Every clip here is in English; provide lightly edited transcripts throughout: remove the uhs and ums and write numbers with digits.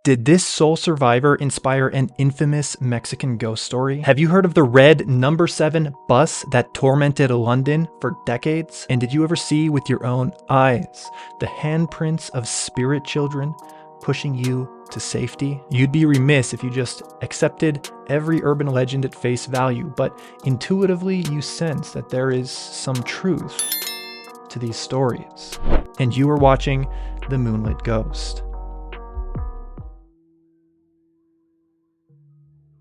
Did this sole survivor inspire an infamous Mexican ghost story? Have you heard of the red number 7 bus that tormented London for decades? And did you ever see with your own eyes the handprints of spirit children pushing you to safety? You'd be remiss if you just accepted every urban legend at face value, but intuitively you sense that there is some truth to these stories. And you are watching The Moonlit Ghost.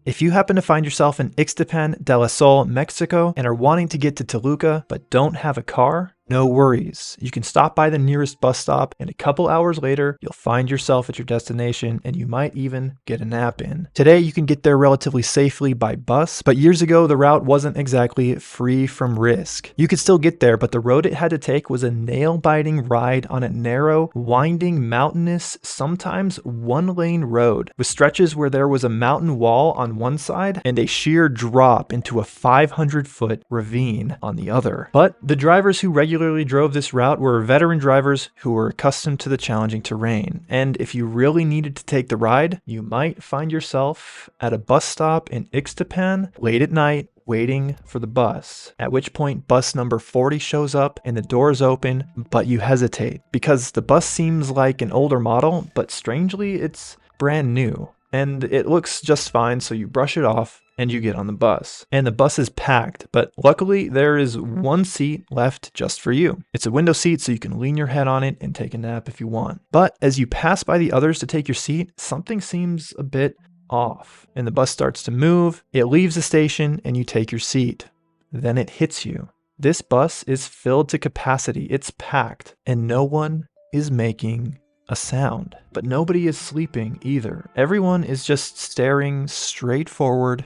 If you happen to find yourself in Ixtapan de la Sol, Mexico, and are wanting to get to Toluca but don't have a car, no worries. You can stop by the nearest bus stop, and a couple hours later, you'll find yourself at your destination, and you might even get a nap in. Today, you can get there relatively safely by bus, but years ago, the route wasn't exactly free from risk. You could still get there, but the road it had to take was a nail-biting ride on a narrow, winding, mountainous, sometimes one-lane road, with stretches where there was a mountain wall on one side and a sheer drop into a 500-foot ravine on the other. But the drivers who regularly drove this route were veteran drivers who were accustomed to the challenging terrain, and if you really needed to take the ride, you might find yourself at a bus stop in Ixtapan late at night waiting for the bus, at which point bus number 40 shows up and the doors open, but you hesitate because the bus seems like an older model, but strangely it's brand new and it looks just fine, so you brush it off and you get on the bus. And the bus is packed, but luckily there is one seat left just for you. It's a window seat, so you can lean your head on it and take a nap if you want. But as you pass by the others to take your seat, something seems a bit off, and the bus starts to move. It leaves the station and you take your seat. Then it hits you. This bus is filled to capacity. It's packed, and no one is making a sound. But nobody is sleeping either. Everyone is just staring straight forward,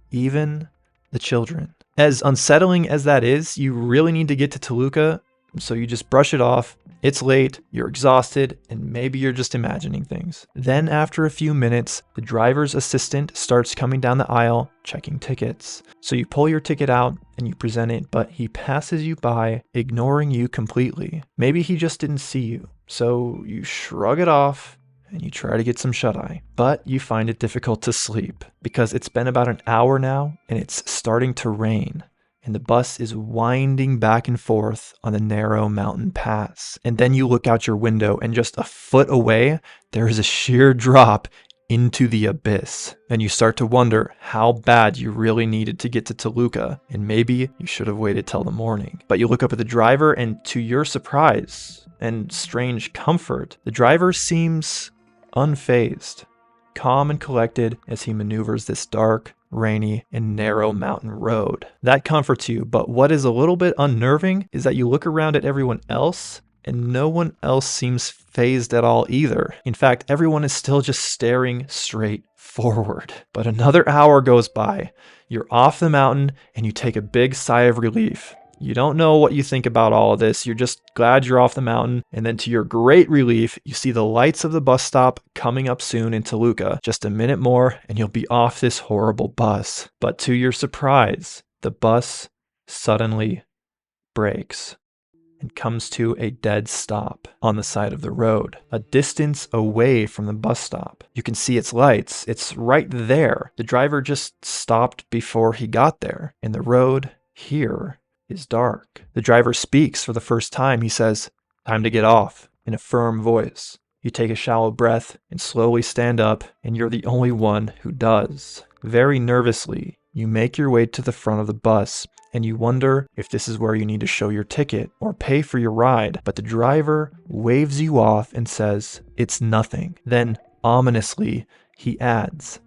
even the children. As unsettling as that is, you really need to get to Toluca, so you just brush it off. It's late, you're exhausted, and maybe you're just imagining things. Then after a few minutes, the driver's assistant starts coming down the aisle, checking tickets. So you pull your ticket out and you present it, but he passes you by, ignoring you completely. Maybe he just didn't see you. So you shrug it off and you try to get some shut-eye, but you find it difficult to sleep because it's been about an hour now and it's starting to rain, and the bus is winding back and forth on the narrow mountain pass. And then you look out your window and just a foot away, there is a sheer drop into the abyss. And you start to wonder how bad you really needed to get to Toluca, and maybe you should have waited till the morning. But you look up at the driver, and to your surprise and strange comfort, the driver seems unfazed, calm and collected as he maneuvers this dark, rainy, and narrow mountain road. That comforts you, but what is a little bit unnerving is that you look around at everyone else and no one else seems fazed at all either. In fact, everyone is still just staring straight forward. But another hour goes by, you're off the mountain, and you take a big sigh of relief. You don't know what you think about all of this. You're just glad you're off the mountain. And then to your great relief, you see the lights of the bus stop coming up soon in Toluca. Just a minute more and you'll be off this horrible bus. But to your surprise, the bus suddenly brakes and comes to a dead stop on the side of the road, a distance away from the bus stop. You can see its lights. It's right there. The driver just stopped before he got there. And the road here is dark. The driver speaks for the first time. He says, "Time to get off," in a firm voice. You take a shallow breath and slowly stand up, and you're the only one who does. Very nervously, you make your way to the front of the bus, and you wonder if this is where you need to show your ticket or pay for your ride. But the driver waves you off and says, "It's nothing." Then, ominously, he adds,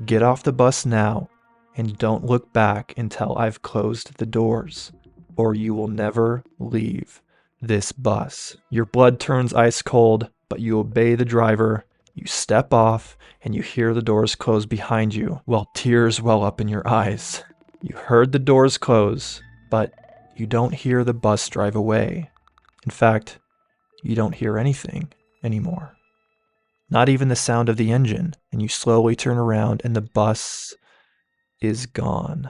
"Get off the bus now, and don't look back until I've closed the doors, or you will never leave this bus." Your blood turns ice cold, but you obey the driver. You step off, and you hear the doors close behind you, while tears well up in your eyes. You heard the doors close, but you don't hear the bus drive away. In fact, you don't hear anything anymore. Not even the sound of the engine, and you slowly turn around, and the bus is gone.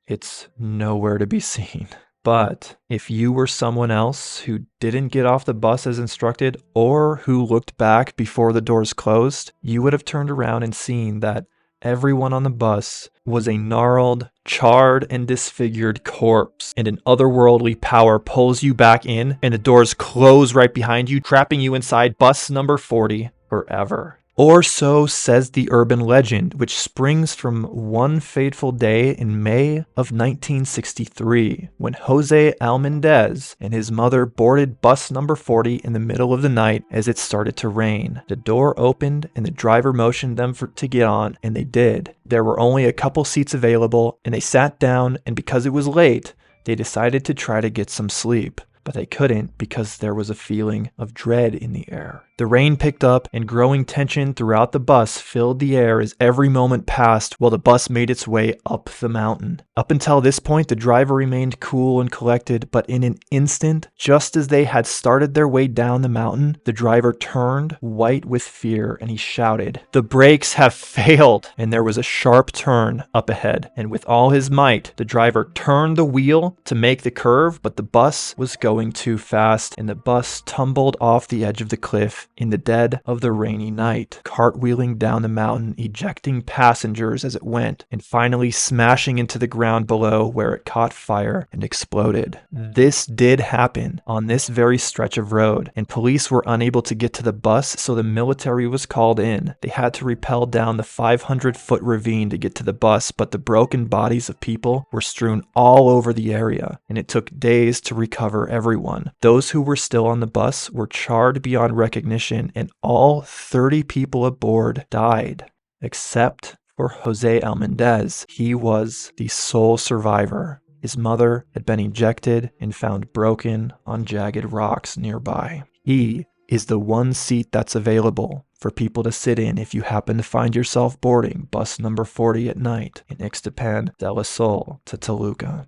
It's nowhere to be seen. But if you were someone else who didn't get off the bus as instructed or who looked back before the doors closed, you would have turned around and seen that everyone on the bus was a gnarled, charred, and disfigured corpse, and an otherworldly power pulls you back in, and the doors close right behind you, trapping you inside bus number 40 forever. Or so says the urban legend, which springs from one fateful day in May of 1963, when Jose Almendez and his mother boarded bus number 40 in the middle of the night as it started to rain. The door opened and the driver motioned them to get on, and they did. There were only a couple seats available, and they sat down, and because it was late, they decided to try to get some sleep. But they couldn't because there was a feeling of dread in the air. The rain picked up and growing tension throughout the bus filled the air as every moment passed while the bus made its way up the mountain. Up until this point, the driver remained cool and collected, but in an instant, just as they had started their way down the mountain, the driver turned white with fear and he shouted, "The brakes have failed!" And there was a sharp turn up ahead, and with all his might, the driver turned the wheel to make the curve, but the bus was going too fast, and the bus tumbled off the edge of the cliff in the dead of the rainy night, cartwheeling down the mountain, ejecting passengers as it went, and finally smashing into the ground below where it caught fire and exploded. This did happen on this very stretch of road, and police were unable to get to the bus, so the military was called in. They had to rappel down the 500-foot ravine to get to the bus, but the broken bodies of people were strewn all over the area, and it took days to recover everyone. Those who were still on the bus were charred beyond recognition, and all 30 people aboard died, except for Jose Almendez. He was the sole survivor. His mother had been ejected and found broken on jagged rocks nearby. He is the one seat that's available for people to sit in if you happen to find yourself boarding bus number 40 at night in Ixtapan del Sol to Toluca.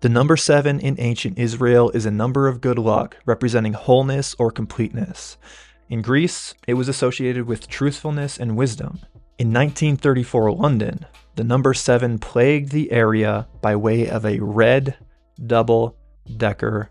The number 7 in ancient Israel is a number of good luck, representing wholeness or completeness. In Greece, it was associated with truthfulness and wisdom. In 1934 London, the number 7 plagued the area by way of a red double-decker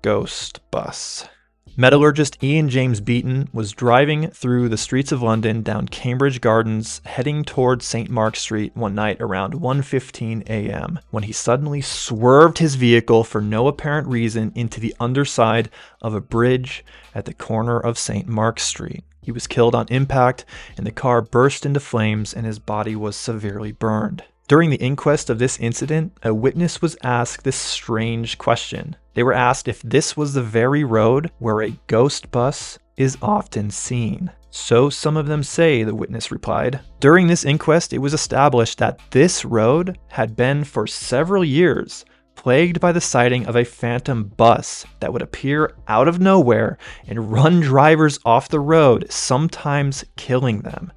ghost bus. Metallurgist Ian James Beaton was driving through the streets of London down Cambridge Gardens, heading towards St. Mark's Street one night around 1:15 a.m. when he suddenly swerved his vehicle for no apparent reason into the underside of a bridge at the corner of St. Mark's Street. He was killed on impact, and the car burst into flames and his body was severely burned. During the inquest of this incident, a witness was asked this strange question. They were asked if this was the very road where a ghost bus is often seen. So some of them say, the witness replied. During this inquest, it was established that this road had been for several years plagued by the sighting of a phantom bus that would appear out of nowhere and run drivers off the road, sometimes killing them,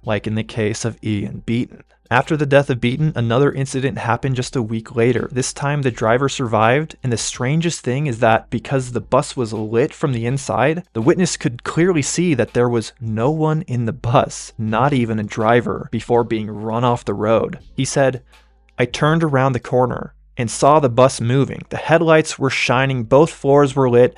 like in the case of Ian Beaton. After the death of Beaton, another incident happened just a week later. This time the driver survived, and the strangest thing is that because the bus was lit from the inside, the witness could clearly see that there was no one in the bus, not even a driver, before being run off the road. He said, "I turned around the corner and saw the bus moving. The headlights were shining, both floors were lit,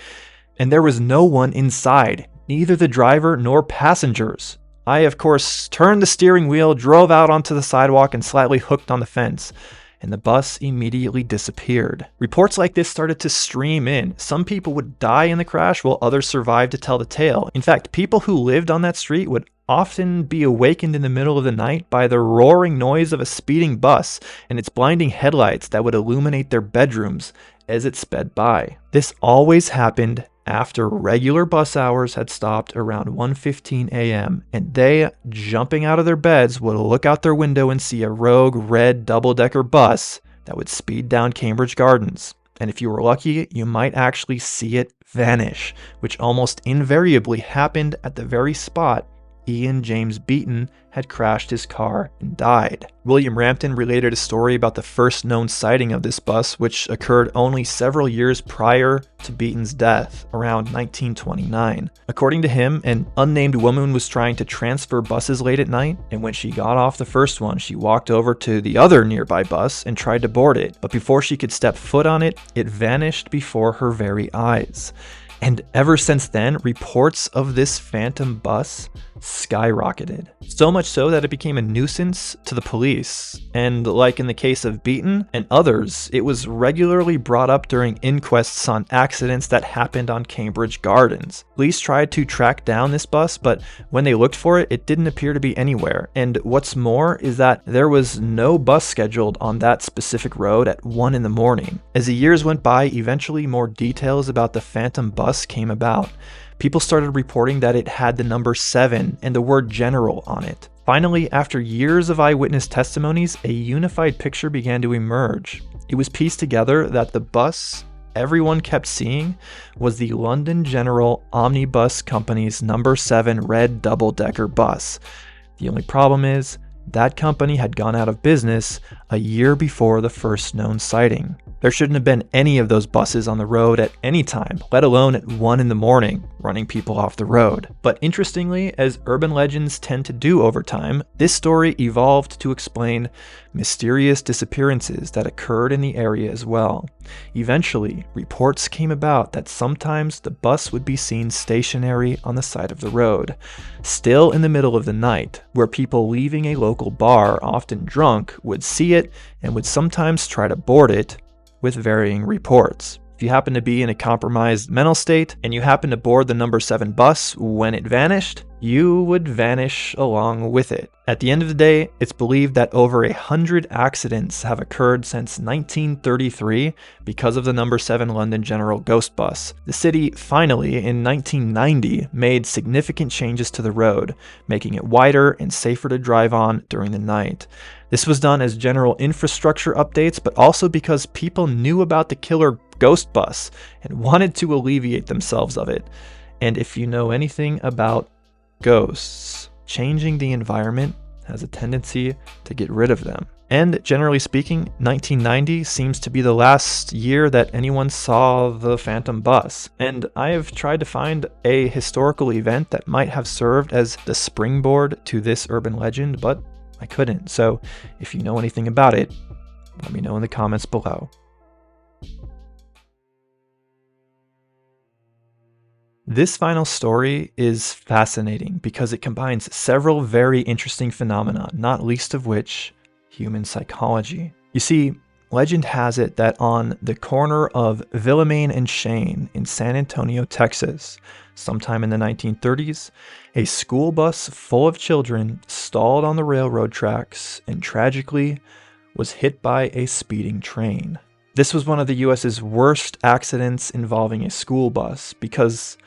and there was no one inside, neither the driver nor passengers. I, of course, turned the steering wheel, drove out onto the sidewalk, and slightly hooked on the fence, and the bus immediately disappeared." Reports like this started to stream in. Some people would die in the crash while others survived to tell the tale. In fact, people who lived on that street would often be awakened in the middle of the night by the roaring noise of a speeding bus and its blinding headlights that would illuminate their bedrooms as it sped by. This always happened after regular bus hours had stopped around 1:15 a.m., and they, jumping out of their beds, would look out their window and see a rogue red double-decker bus that would speed down Cambridge Gardens. And if you were lucky, you might actually see it vanish, which almost invariably happened at the very spot Ian James Beaton had crashed his car and died. William Rampton related a story about the first known sighting of this bus, which occurred only several years prior to Beaton's death, around 1929. According to him, an unnamed woman was trying to transfer buses late at night, and when she got off the first one, she walked over to the other nearby bus and tried to board it. But before she could step foot on it, it vanished before her very eyes. And ever since then, reports of this phantom bus skyrocketed. So much so that it became a nuisance to the police. And like in the case of Beaton and others, it was regularly brought up during inquests on accidents that happened on Cambridge Gardens. Police tried to track down this bus, but when they looked for it, it didn't appear to be anywhere. And what's more is that there was no bus scheduled on that specific road at 1 in the morning. As the years went by, eventually more details about the phantom bus came about. People started reporting that it had the number 7 and the word general on it. Finally, after years of eyewitness testimonies, a unified picture began to emerge. It was pieced together that the bus everyone kept seeing was the London General Omnibus Company's number 7 red double-decker bus. The only problem is, that company had gone out of business a year before the first known sighting. There shouldn't have been any of those buses on the road at any time, let alone at 1 in the morning, running people off the road. But interestingly, as urban legends tend to do over time, this story evolved to explain mysterious disappearances that occurred in the area as well. Eventually, reports came about that sometimes the bus would be seen stationary on the side of the road, still in the middle of the night, where people leaving a local bar, often drunk, would see it and would sometimes try to board it, with varying reports. If you happen to be in a compromised mental state and you happen to board the number 7 bus when it vanished, you would vanish along with it. At the end of the day, it's believed that over 100 accidents have occurred since 1933 because of the number 7 London General ghost bus. The city finally, in 1990, made significant changes to the road, making it wider and safer to drive on during the night. This was done as general infrastructure updates, but also because people knew about the killer ghost bus and wanted to alleviate themselves of it. And if you know anything about ghosts, changing the environment has a tendency to get rid of them. And generally speaking, 1990 seems to be the last year that anyone saw the phantom bus. And I have tried to find a historical event that might have served as the springboard to this urban legend, but I couldn't. So if you know anything about it, let me know in the comments below. This final story is fascinating because it combines several very interesting phenomena, not least of which human psychology. You see, legend has it that on the corner of Villamain and Shane in San Antonio, Texas, sometime in the 1930s, a school bus full of children stalled on the railroad tracks and tragically was hit by a speeding train. This was one of the US's worst accidents involving a school bus because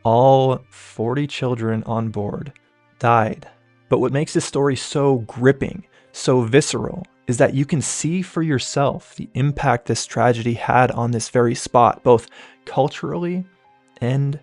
all 40 children on board died. But what makes this story so gripping, so visceral, is that you can see for yourself the impact this tragedy had on this very spot, both culturally and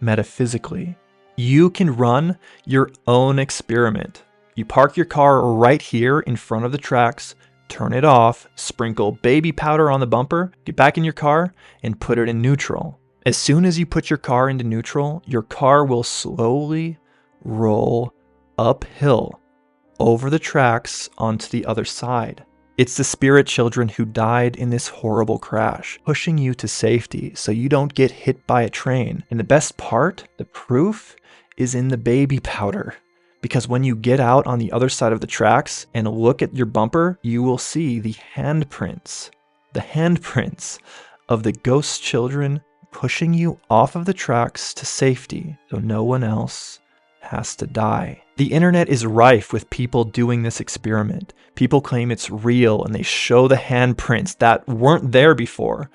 metaphysically. You can run your own experiment. You park your car right here in front of the tracks, turn it off, sprinkle baby powder on the bumper, get back in your car, and put it in neutral. As soon as you put your car into neutral, your car will slowly roll uphill over the tracks onto the other side. It's the spirit children who died in this horrible crash, pushing you to safety so you don't get hit by a train. And the best part, the proof, is in the baby powder. Because when you get out on the other side of the tracks and look at your bumper, you will see the handprints of the ghost children pushing you off of the tracks to safety so no one else has to die. The internet is rife with people doing this experiment. People claim it's real and they show the handprints that weren't there before.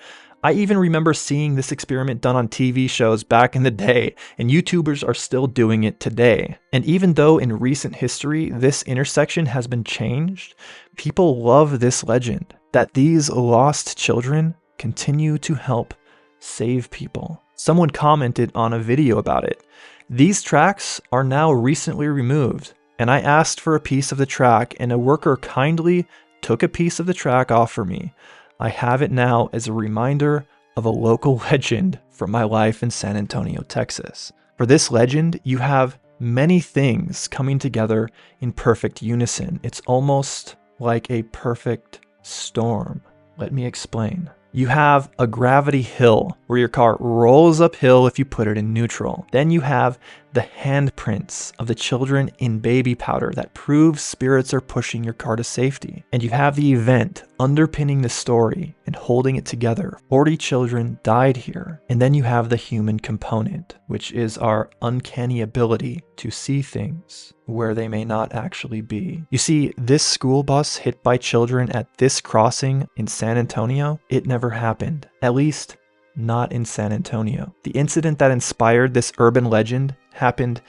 I even remember seeing this experiment done on TV shows back in the day, and YouTubers are still doing it today. And even though in recent history this intersection has been changed, people love this legend that these lost children continue to help save people. Someone commented on a video about it. These tracks are now recently removed, and I asked for a piece of the track, and a worker kindly took a piece of the track off for me. I have it now as a reminder of a local legend from my life in San Antonio, Texas. For this legend, you have many things coming together in perfect unison. It's almost like a perfect storm. Let me explain. You have a gravity hill where your car rolls uphill if you put it in neutral. Then you have the handprints of the children in baby powder that proves spirits are pushing your car to safety. And you have the event underpinning the story and holding it together. 40 children died here. And then you have the human component, which is our uncanny ability to see things where they may not actually be. You see, this school bus hit by children at this crossing in San Antonio, it never happened. At least, not in San Antonio. The incident that inspired this urban legend happened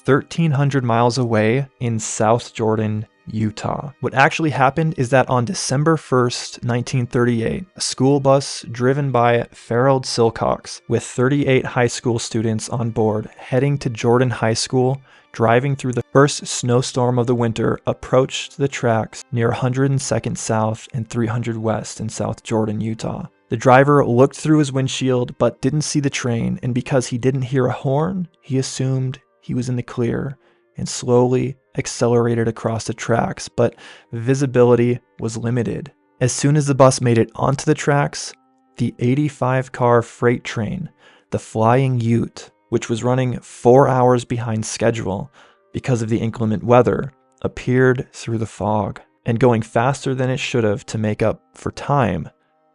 1,300 miles away in South Jordan, Utah. What actually happened is that on December 1st, 1938, a school bus driven by Farrell Silcox with 38 high school students on board heading to Jordan High School, driving through the first snowstorm of the winter, approached the tracks near 102nd South and 300 West in South Jordan, Utah. The driver looked through his windshield but didn't see the train, and because he didn't hear a horn, he assumed he was in the clear and slowly accelerated across the tracks, but visibility was limited. As soon as the bus made it onto the tracks, the 85-car freight train, the Flying Ute, which was running 4 hours behind schedule because of the inclement weather, appeared through the fog, and going faster than it should have to make up for time,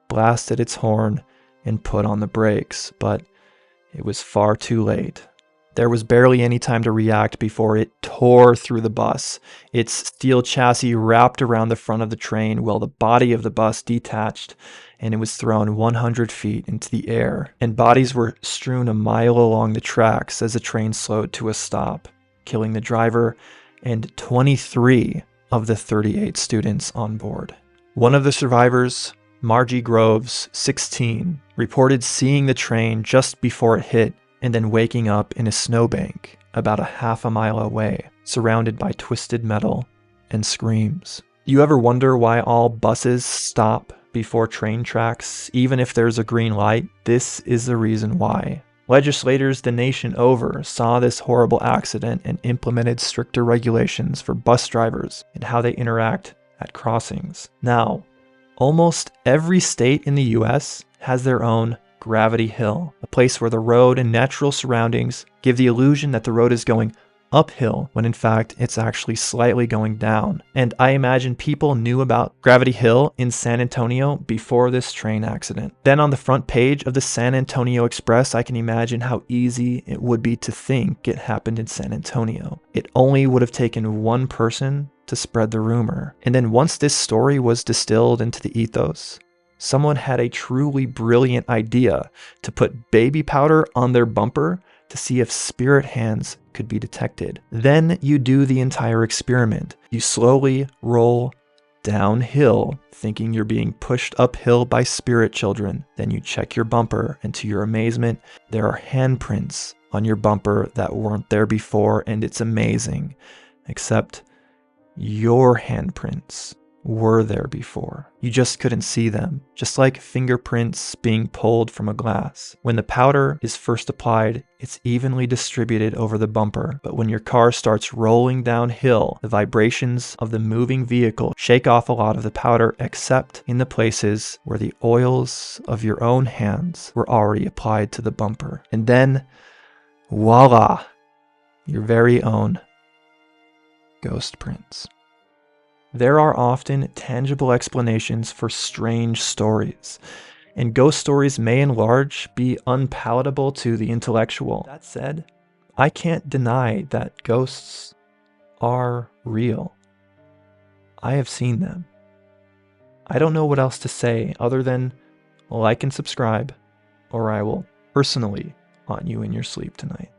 blasted its horn and put on the brakes, but it was far too late. There was barely any time to react before it tore through the bus. Its steel chassis wrapped around the front of the train while the body of the bus detached, and it was thrown 100 feet into the air, and bodies were strewn a mile along the tracks as the train slowed to a stop, killing the driver and 23 of the 38 students on board. One of the survivors, Margie Groves, 16, reported seeing the train just before it hit and then waking up in a snowbank about a half a mile away, surrounded by twisted metal and screams. You ever wonder why all buses stop before train tracks, even if there's a green light? This is the reason why. Legislators the nation over saw this horrible accident and implemented stricter regulations for bus drivers and how they interact at crossings. Now, almost every state in the US has their own gravity hill, a place where the road and natural surroundings give the illusion that the road is going uphill when in fact it's actually slightly going down. And I imagine people knew about Gravity Hill in San Antonio before this train accident. Then on the front page of the San Antonio Express, I can imagine how easy it would be to think it happened in San Antonio. It only would have taken one person to spread the rumor. And then once this story was distilled into the ethos, someone had a truly brilliant idea to put baby powder on their bumper to see if spirit hands could be detected. Then you do the entire experiment. You slowly roll downhill, thinking you're being pushed uphill by spirit children. Then you check your bumper, and to your amazement, there are handprints on your bumper that weren't there before, and it's amazing. Except your handprints were there before. You just couldn't see them, just like fingerprints being pulled from a glass. When the powder is first applied, it's evenly distributed over the bumper, but when your car starts rolling downhill, the vibrations of the moving vehicle shake off a lot of the powder, except in the places where the oils of your own hands were already applied to the bumper. And then, voila, your very own ghost prints. There are often tangible explanations for strange stories, and ghost stories may in large be unpalatable to the intellectual. That said, I can't deny that ghosts are real. I have seen them. I don't know what else to say other than like and subscribe, or I will personally haunt you in your sleep tonight.